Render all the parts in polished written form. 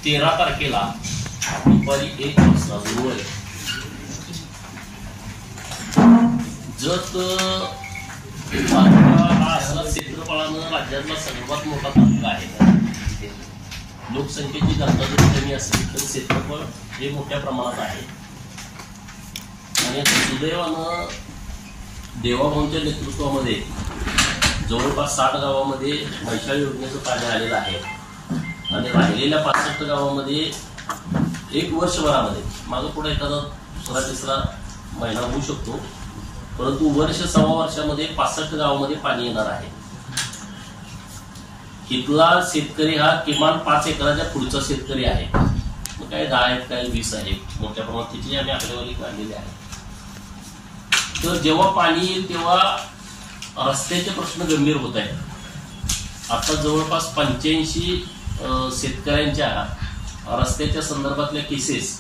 13 तारखेला दुपारी 1 वाजता गुरुवारी जत हा असा क्षेत्रफळानं राज्यातला सर्वात मोठा तालुका आहे। लोकसंख्येची घनता जरी कमी असली तर क्षेत्रफळ हे मोठ्या प्रमाणात आहे आणि सुदैवानं देवाभाऊंच्या नेतृत्वामध्ये जवळपास 60 गावामध्ये मैशाळ योजनेचं पाणी आलेलं आहे आणि राहिलेल्या 65 गावामध्ये 1 वर्षभरामध्ये मागं पुढे एखादा दुसरा तिसरा महिना होऊ शकतो, परंतु वर्ष सव्वा वर्षामध्ये 65 गावामध्ये पाणी येणार आहे। इथला शेतकरी हा किमान 5 एकराच्या पुढचा शेतकरी आहे, मग काय 10 आहेत काय 20 आहेत, मोठ्या प्रमाणात तिची आम्ही आकडेवारी काढलेली आहे। तर जेव्हा पाणी येईल तेव्हा रस्त्याचे प्रश्न गंभीर होत आहेत। आता जवळपास 85 शेतकऱ्यांच्या रस्त्याच्या संदर्भातल्या केसेस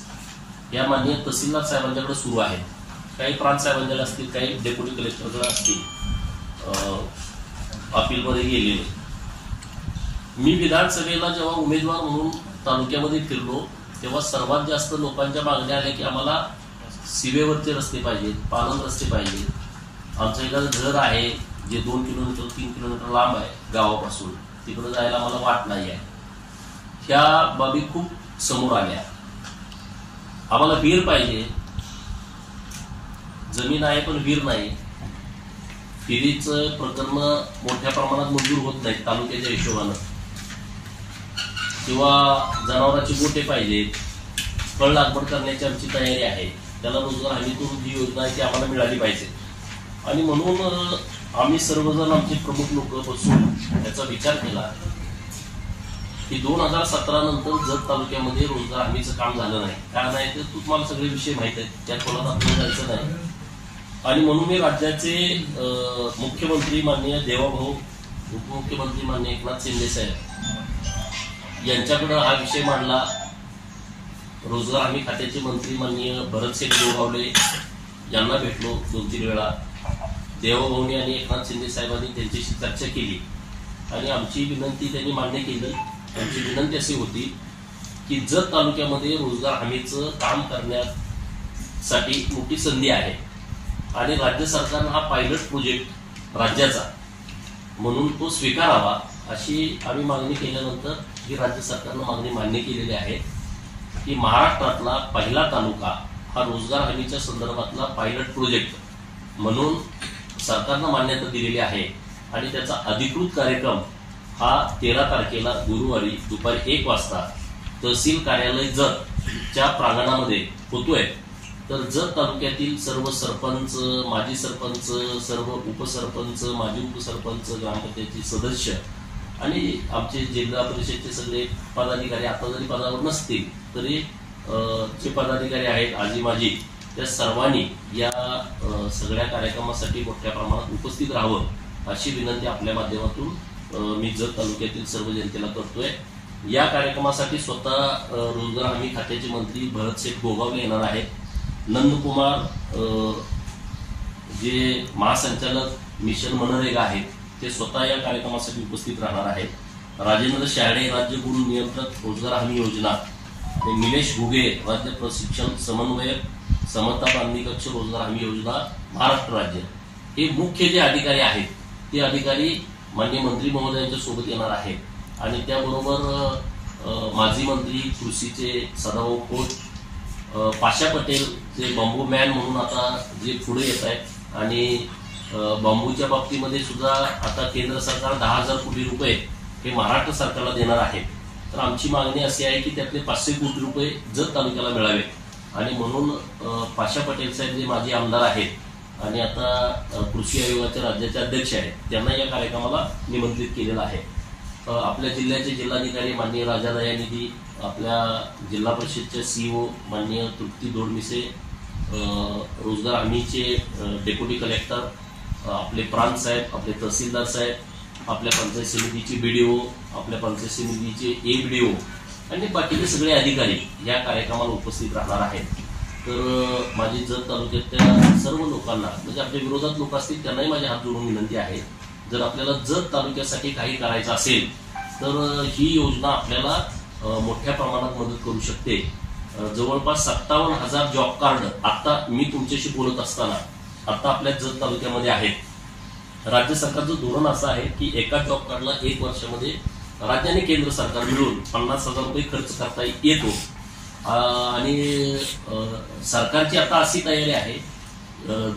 या माननीय तहसीलदार साहेबांच्याकडे सुरू आहेत। काही प्रांत साहेबांच्याकडे असतील, काही डेप्युटी कलेक्टरकडे असतील, अपीलमध्ये गेलेले। मी विधानसभेला जेव्हा उमेदवार म्हणून तालुक्यामध्ये फिरलो तेव्हा सर्वात जास्त लोकांच्या मागण्या आल्या की आम्हाला सीमेवरचे रस्ते पाहिजेत, पालन रस्ते पाहिजेत। आमचं एखादं घर आहे जे 2 किलोमीटर 3 किलोमीटर लांब आहे गावापासून, तिकडे जायला मला वाट नाही आहे। ह्या बाबी खूप समोर आल्या। आम्हाला विहीर पाहिजे, जमीन आहे पण विहीर नाही। विहिरीचं प्रकरण मोठ्या प्रमाणात मंजूर होत नाही तालुक्याच्या हिशोबानं, किंवा जनावरांची गोठे पाहिजेत, फळ लागवड करण्याची आमची तयारी आहे, त्याला रोजगार हमीतून जी योजना आहे ती आम्हाला मिळाली पाहिजे। आणि म्हणून आम्ही सर्वजण आमचे प्रमुख लोक बसून याचा विचार केला की 2017 नंतर जत तालुक्यामध्ये रोजगार हमीचं काम झालं नाही। कारण आहे ते तुम्हाला सगळे विषय माहित आहेत, त्यात कोणाला आपल्याला जायचं नाही। आणि म्हणून मी राज्याचे मुख्यमंत्री माननीय देवाभाऊ, उपमुख्यमंत्री माननीय एकनाथ शिंदे साहेब यांच्याकडे हा विषय मांडला। रोजगार हमी खात्याचे मंत्री माननीय भरतसिंग गोगावले यांना भेटलो 2-3 वेळा। देवाभाऊनी आणि एकनाथ शिंदे साहेबांनी त्यांच्याशी चर्चा केली आणि आमची विनंती त्यांनी मान्य केली। आमची विनंती अशी होती की जत तालुक्यामध्ये रोजगार हमीचं काम करण्यासाठी मोठी संधी आहे आणि राज्य सरकारनं हा पायलट प्रोजेक्ट राज्याचा म्हणून तो स्वीकारावा अशी आम्ही मागणी केल्यानंतर ही राज्य सरकारनं मागणी मान्य केलेली आहे की महाराष्ट्रातला पहिला तालुका हा रोजगार हमीच्या संदर्भातला पायलट प्रोजेक्ट म्हणून सरकारनं मान्यता दिलेली आहे आणि त्याचा अधिकृत कार्यक्रम हा 13 तारखेला गुरुवारी दुपारी 1 वाजता तहसील कार्यालय जतच्या प्रांगणामध्ये होतोय। तर जत तालुक्यातील सर्व सरपंच, माजी सरपंच, सर्व उपसरपंच, माजी उपसरपंच, ग्रामपंचायतीचे सदस्य आणि आमचे जिल्हा परिषदचे सगळे पदाधिकारी आता जरी पदावर नसतील तरी जे पदाधिकारी आहेत आजी माजी त्या सर्वांनी या सगळ्या कार्यक्रमासाठी मोठ्या प्रमाणात उपस्थित राहावं अशी विनंती आपल्या माध्यमातून मी जत तालुक्यातील सर्व जनतेला करतोय। या कार्यक्रमासाठी स्वतः रोजगार हमी खात्याचे मंत्री भरतसिंग गोगावले येणार आहेत। नंदकुमार जे महासंचालक मिशन मनरेगा आहेत ते स्वतः या कार्यक्रमासाठी उपस्थित राहणार आहेत। राजेंद्र शहाडे राज्य गुरु नियंत्रक रोजगार हमी योजना आणि निलेश घुगे राज्य प्रशिक्षण समन्वयक समता बांधणी कक्ष रोजगार हमी योजना महाराष्ट्र राज्य हे मुख्य जे अधिकारी आहेत ते अधिकारी माननीय मंत्री महोदयांच्या सोबत येणार आहेत आणि त्याबरोबर माजी मंत्री कृषीचे सदाभाऊ खोत, पाशा पटेल जे बांबू मॅन म्हणून आता जे पुढे येत आहेत आणि बांबूच्या बाबतीमध्ये सुद्धा आता केंद्र सरकार 10,000 कोटी रुपये हे महाराष्ट्र सरकारला देणार आहे। तर आमची मागणी अशी आहे की त्यातले 500 कोटी रुपये जत तालुक्याला मिळावे आणि म्हणून पाशा पटेल साहेब जे माजी आमदार आहेत आणि आता कृषी आयोगाचे राज्याचे अध्यक्ष आहेत त्यांना या कार्यक्रमाला निमंत्रित केलेलं आहे। आपल्या जिल्ह्याचे जिल्हाधिकारी माननीय राजा दयानिधी, आपल्या जिल्हा परिषदचे सीईओ माननीय तृप्ती दोडमिसे, रोजगार हमीचे डेप्युटी कलेक्टर, आपले प्रांत साहेब, आपले तहसीलदार साहेब, आपल्या पंचायत समितीचे बीडीओ, आपल्या पंचायत समितीचे बीडीओ आणि बाकीचे सगळे अधिकारी या कार्यक्रमाला उपस्थित राहणार आहेत। तर माझी जत तालुक्यातल्या सर्व लोकांना म्हणजे आपल्या विरोधात लोक असतील त्यांनाही माझे हात जोडून विनंती आहे, जर आपल्याला जत तालुक्यासाठी काही करायचं असेल तर ही योजना आपल्याला मोठ्या प्रमाणात मदत करू शकते. जवळपास 57,000 जॉब कार्ड आता मी तुमच्याशी बोलत असताना आता आपल्या जत तालुक्यामध्ये आहेत. राज्य सरकारचं धोरण असं आहे की एका जॉब कार्डला 1 वर्षामध्ये राज्य आणि केंद्र सरकार मिळून 50,000 रुपये खर्च करता येतो. आणि सरकारची आता अशी तयारी आहे,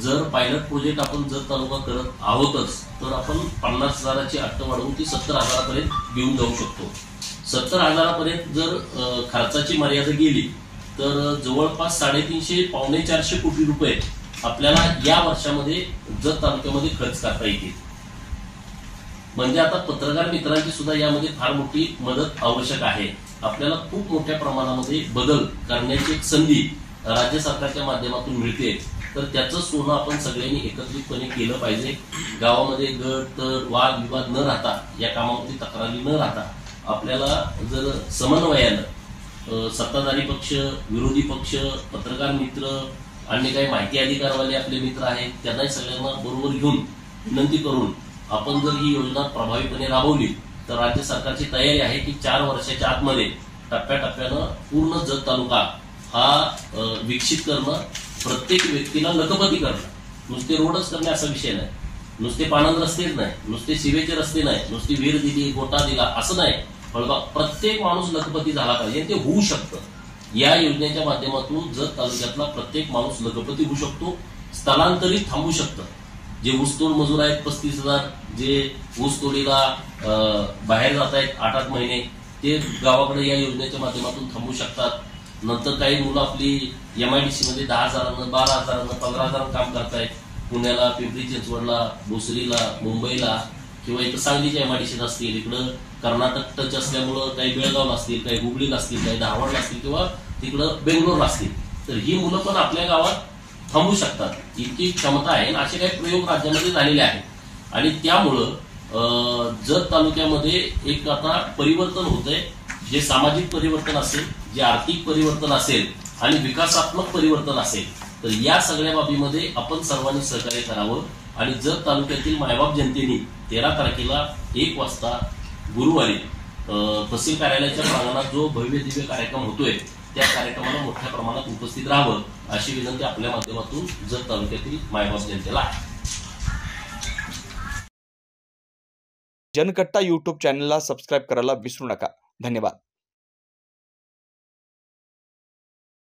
जर पायलट प्रोजेक्ट आपण जर तालुका करत आहोतच तर आपण 50,000ची अट वाढवून ती 70,000पर्यंत घेऊन जाऊ शकतो. 70,000पर्यंत जर खर्चाची मर्यादा गेली तर जवळपास 350 पावणे 400 कोटी रुपये आपल्याला या वर्षामध्ये जत तालुक्यामध्ये खर्च करता येतील. म्हणजे आता पत्रकार मित्रांची सुद्धा यामध्ये फार मोठी मदत आवश्यक आहे. आपल्याला खूप मोठ्या प्रमाणामध्ये बदल करण्याची एक संधी राज्य सरकारच्या माध्यमातून मिळते. तर त्याचं सोनं आपण सगळ्यांनी एकत्रितपणे केलं पाहिजे. गावामध्ये गट तर वाद विवाद न राहता, या कामावरती तक्रारी न राहता आपल्याला जर समन्वयानं सत्ताधारी पक्ष, विरोधी पक्ष, पत्रकार मित्र, अन्य काही माहिती अधिकारवाले आपले मित्र आहेत त्यांनाही सगळ्यांना बरोबर घेऊन विनंती करून आपण जर ही योजना प्रभावीपणे राबवली तर राज्य सरकारची तयारी आहे की 4 वर्षाच्या आतमध्ये टप्प्याटप्प्यानं पूर्ण जत तालुका हा विकसित करणं, प्रत्येक व्यक्तीला लखपती करणं. नुसते रोडच करणे असा विषय नाही, नुसते पाणंद रस्तेच नाही, नुसते शिवेचे रस्ते नाही, नुसती विहीर दिली गोटा दिला असं नाही. प्रत्येक माणूस लखपती झाला पाहिजे. ते होऊ शकतं. या योजनेच्या माध्यमातून जत तालुक्यातला प्रत्येक माणूस लखपती होऊ शकतो, स्थलांतरित थांबू शकतं. जे ऊसतोड मजूर आहेत 35,000, जे ऊस तोडीला बाहेर जात आहेत 8-8 महिने, ते गावाकडे या योजनेच्या माध्यमातून थांबू शकतात. नंतर काही मुलं आपली MIDC मध्ये 10,000, 12,000, 15,000 काम करतायत. पुण्याला, पिंपरी चिंचवडला, भोसरीला, मुंबईला किंवा इथं सांगलीच्या MIDC असतील, इकडं कर्नाटक टच असल्यामुळं काही बेळगावला असतील, काही हुबळीला असतील, काही धारवाडला असतील किंवा तिकडं बेंगलोरला असतील. तर ही मुलं पण आपल्या गावात थांबू शकतात, इतकी क्षमता आहे. असे काही प्रयोग राज्यामध्ये झालेले आहेत. आणि त्यामुळं जत तालुक्यामध्ये एक आता परिवर्तन होतंय. जे सामाजिक परिवर्तन असेल, जे आर्थिक परिवर्तन असेल आणि विकासात्मक परिवर्तन असेल, तर या सगळ्या बाबीमध्ये आपण सर्वांनी सहकार्य करावं. आणि जत तालुक्यातील मायबाप जनतेने 13 तारखेला 1 वाजता गुरुवारी तहसील कार्यालयाच्या प्रांगणात जो भव्य दिव्य कार्यक्रम होतोय त्या कार्यक्रमाला मोठ्या प्रमाणात उपस्थित राहावं अशी विनंती आपल्या माध्यमातून जत तालुक्यातील मायबाप जनतेला आहे. जनकट्टा YouTube चॅनलला सबस्क्राईब करायला विसरू नका. धन्यवाद.